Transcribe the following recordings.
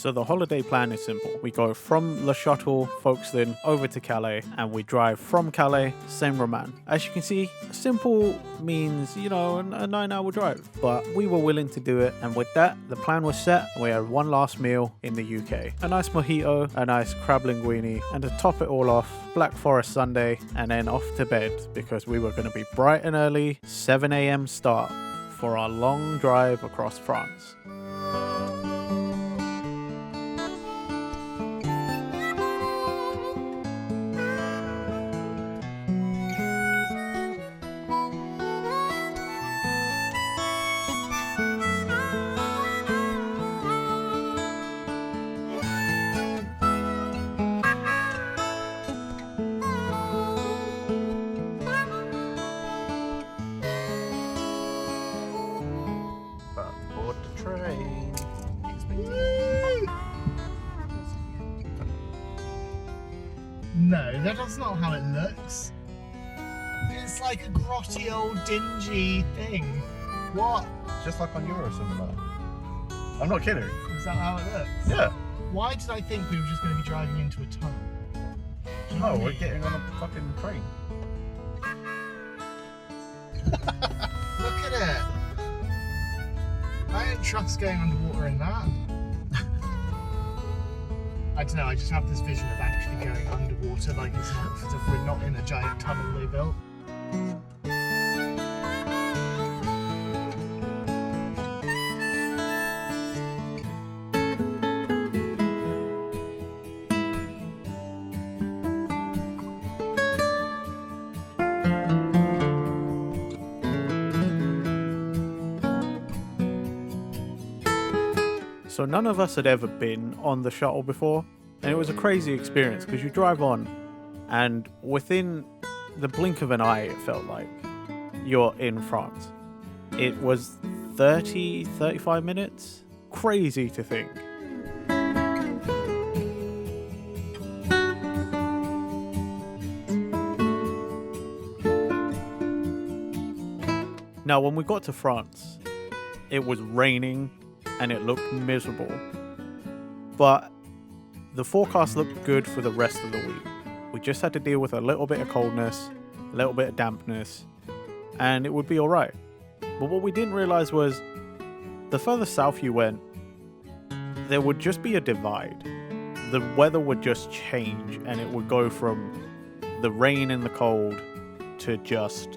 So the holiday plan is simple. We go from Le Château, Folkestone, over to Calais, and we drive from Calais, Saint-Romain. As you can see, simple means, a 9-hour drive. But we were willing to do it, and with that, the plan was set. We had one last meal in the UK. A nice mojito, a nice crab linguine, and to top it all off, Black Forest Sunday, and then off to bed, because we were going to be bright and early, 7 a.m. start for our long drive across France. Train. No, that's not how it looks. It's like a grotty old dingy thing. What? Just like on Eurosimilar. I'm not kidding. Is that how it looks? Yeah. Why did I think we were just going to be driving into a tunnel? No, we're getting on a fucking train. Look at it. I don't trust going underwater in that. I don't know, I just have this vision of actually going underwater like it's not, as if we're not in a giant tunnel they built. So none of us had ever been on the shuttle before, and it was a crazy experience because you drive on, and within the blink of an eye, it felt like you're in France. It was 35 minutes. Crazy to think. Now, when we got to France, it was raining and it looked miserable. But the forecast looked good for the rest of the week. We just had to deal with a little bit of coldness, a little bit of dampness, and it would be alright. But what we didn't realize was, the further south you went, there would just be a divide. The weather would just change, and it would go from the rain and the cold to just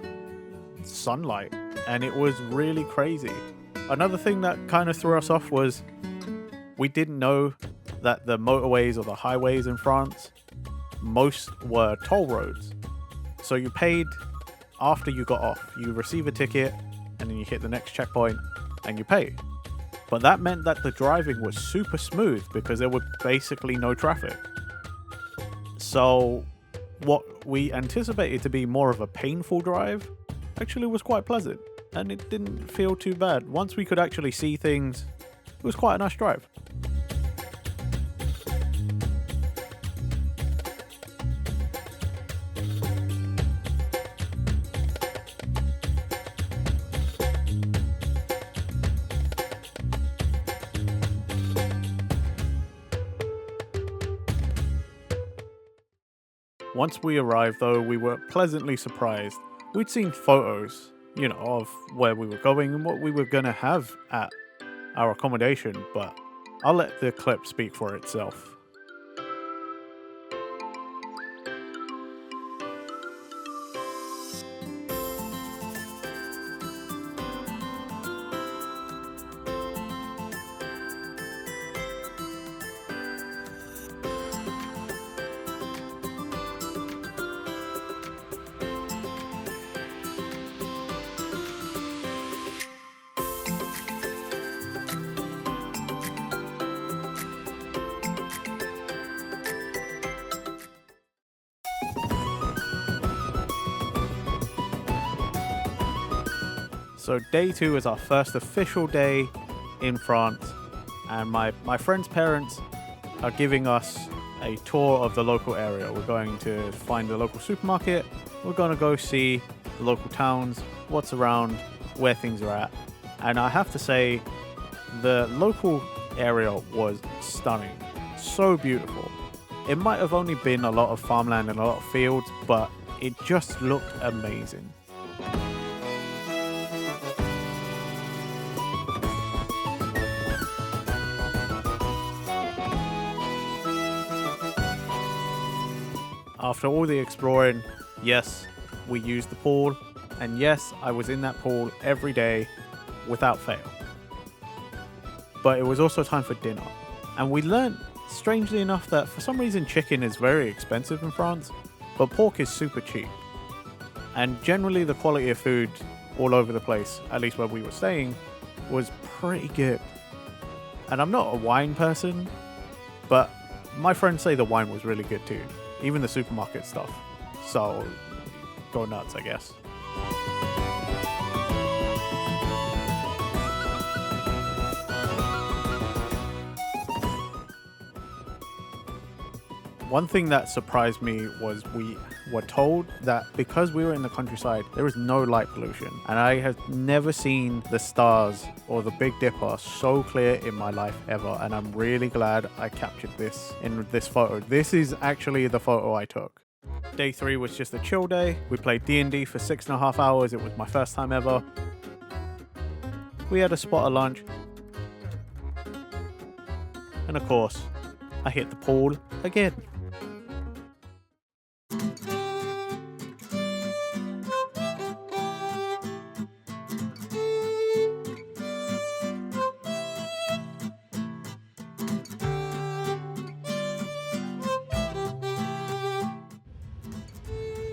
sunlight. And it was really crazy. Another thing that kind of threw us off was we didn't know that the motorways or the highways in France, most were toll roads. So you paid after you got off. You receive a ticket and then you hit the next checkpoint and you pay. But that meant that the driving was super smooth because there was basically no traffic. So what we anticipated to be more of a painful drive actually was quite pleasant. And it didn't feel too bad. Once we could actually see things, it was quite a nice drive. Once we arrived, though, we were pleasantly surprised. We'd seen photos, of where we were going and what we were going to have at our accommodation, but I'll let the clip speak for itself. So day 2 is our first official day in France, and my friend's parents are giving us a tour of the local area. We're going to find the local supermarket, we're going to go see the local towns, what's around, where things are at. And I have to say, the local area was stunning. So beautiful. It might have only been a lot of farmland and a lot of fields, but it just looked amazing. After all the exploring, yes, we used the pool, and yes, I was in that pool every day without fail. But it was also time for dinner, and we learned, strangely enough, that for some reason chicken is very expensive in France, but pork is super cheap. And generally the quality of food all over the place, at least where we were staying, was pretty good. And I'm not a wine person, but my friends say the wine was really good too. Even the supermarket stuff. So, go nuts, I guess. One thing that surprised me was we were told that because we were in the countryside, there is no light pollution. And I have never seen the stars or the Big Dipper so clear in my life ever. And I'm really glad I captured this in this photo. This is actually the photo I took. Day 3 was just a chill day. We played D&D for 6.5 hours. It was my first time ever. We had a spot of lunch. And of course, I hit the pool again.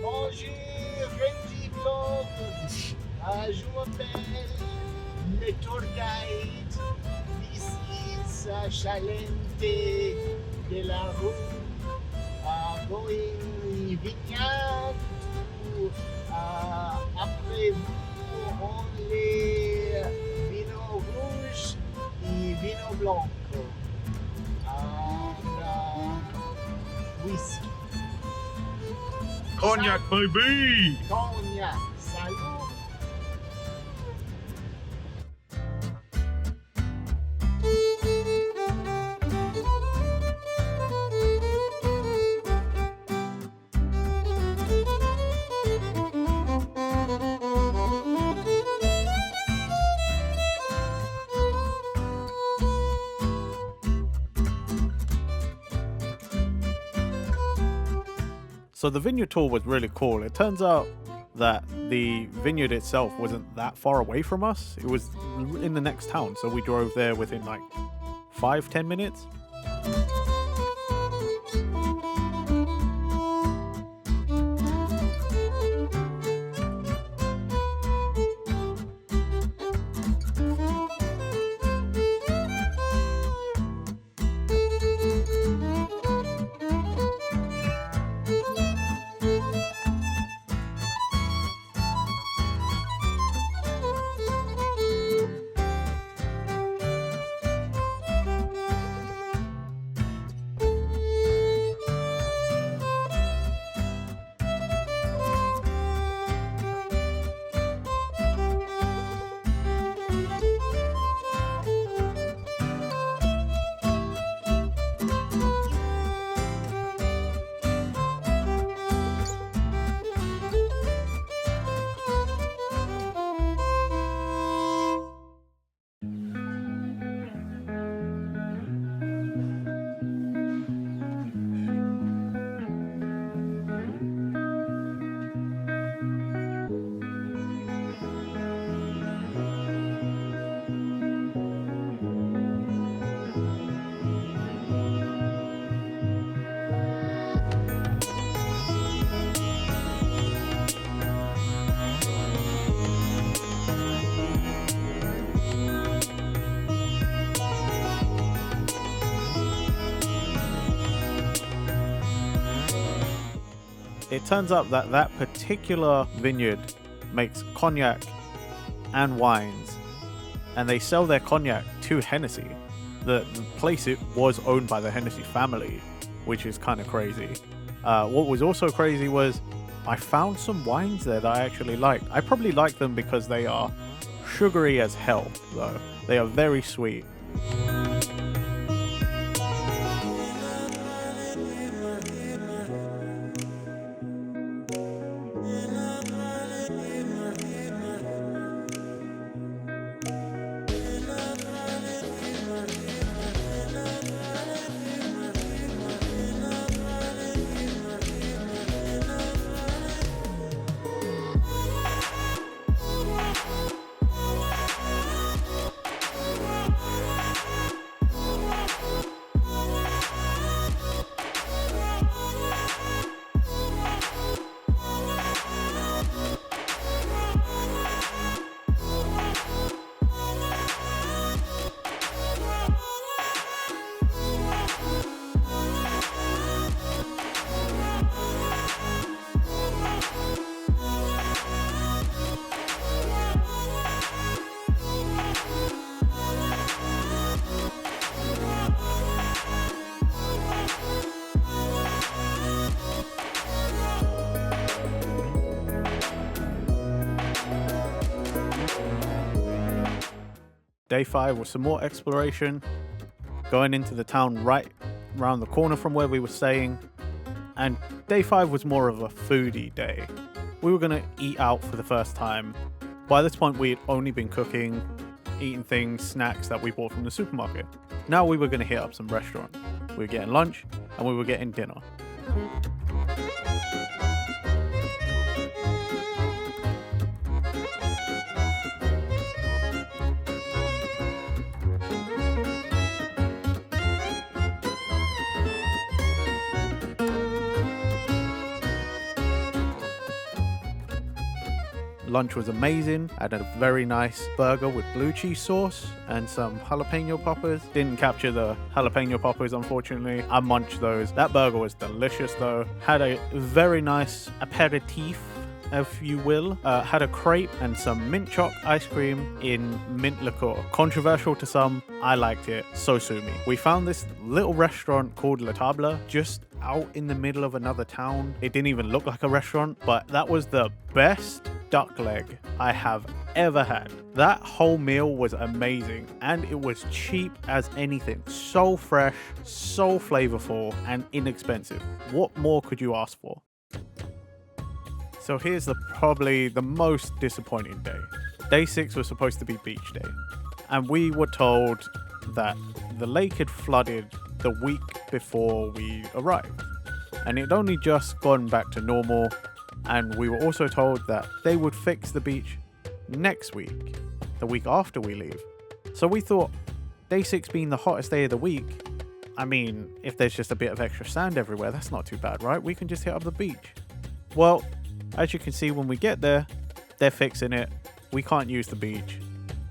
Bonjour, Renji vlog. Je m'appelle le tour guide. This is Chalente de la Rue. Going vineyard to après vous only vino rouge et vino blanco and whiskey. Cognac, baby! Cognac, salut! So the vineyard tour was really cool. It turns out that the vineyard itself wasn't that far away from us. It was in the next town, so we drove there within like 5-10 minutes. It turns out that that particular vineyard makes cognac and wines, and they sell their cognac to Hennessy. The place it was owned by the Hennessy family, which is kind of crazy. What was also crazy was I found some wines there that I actually liked. I probably like them because they are sugary as hell, though. They are very sweet. Day 5 was some more exploration, going into the town right around the corner from where we were staying. And Day 5 was more of a foodie day. We were going to eat out for the first time. By this point, we had only been cooking, eating things, snacks that we bought from the supermarket. Now we were going to hit up some restaurants. We were getting lunch and we were getting dinner. Lunch was amazing. I had a very nice burger with blue cheese sauce and some jalapeno poppers. Didn't capture the jalapeno poppers, unfortunately. I munched those. That burger was delicious though. Had a very nice aperitif, if you will. Had a crepe and some mint choc ice cream in mint liqueur. Controversial to some, I liked it, so sue me. We found this little restaurant called La Table just out in the middle of another town. It didn't even look like a restaurant, but that was the best duck leg I have ever had. That whole meal was amazing and it was cheap as anything. So fresh, so flavorful and inexpensive. What more could you ask for? So here's probably the most disappointing day. Day 6 was supposed to be beach day, and we were told that the lake had flooded the week before we arrived, and it had only just gone back to normal. And we were also told that they would fix the beach next week, the week after we leave. So we thought, Day 6 being the hottest day of the week, I mean, if there's just a bit of extra sand everywhere, that's not too bad, right? We can just hit up the beach. Well, as you can see, when we get there, they're fixing it. We can't use the beach.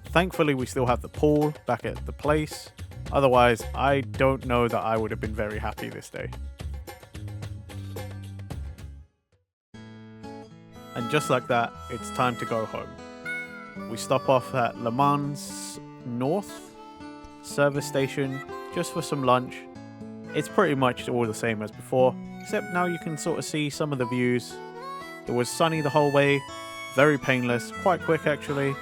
Thankfully, we still have the pool back at the place. Otherwise, I don't know that I would have been very happy this day. And just like that, it's time to go home. We stop off at Le Mans North service station just for some lunch. It's pretty much all the same as before, except now you can sort of see some of the views. It was sunny the whole way, very painless, quite quick actually.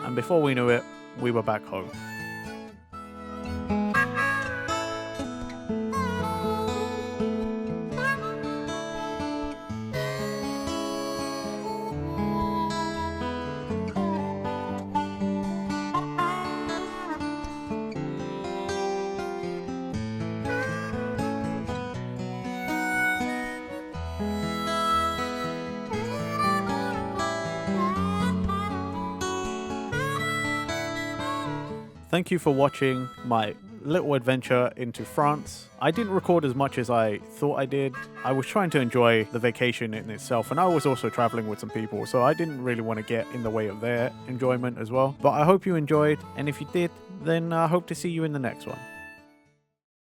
And before we knew it, we were back home. Thank you for watching my little adventure into France. I didn't record as much as I thought I did. I was trying to enjoy the vacation in itself, and I was also traveling with some people, so I didn't really want to get in the way of their enjoyment as well. But I hope you enjoyed, and if you did, then I hope to see you in the next one.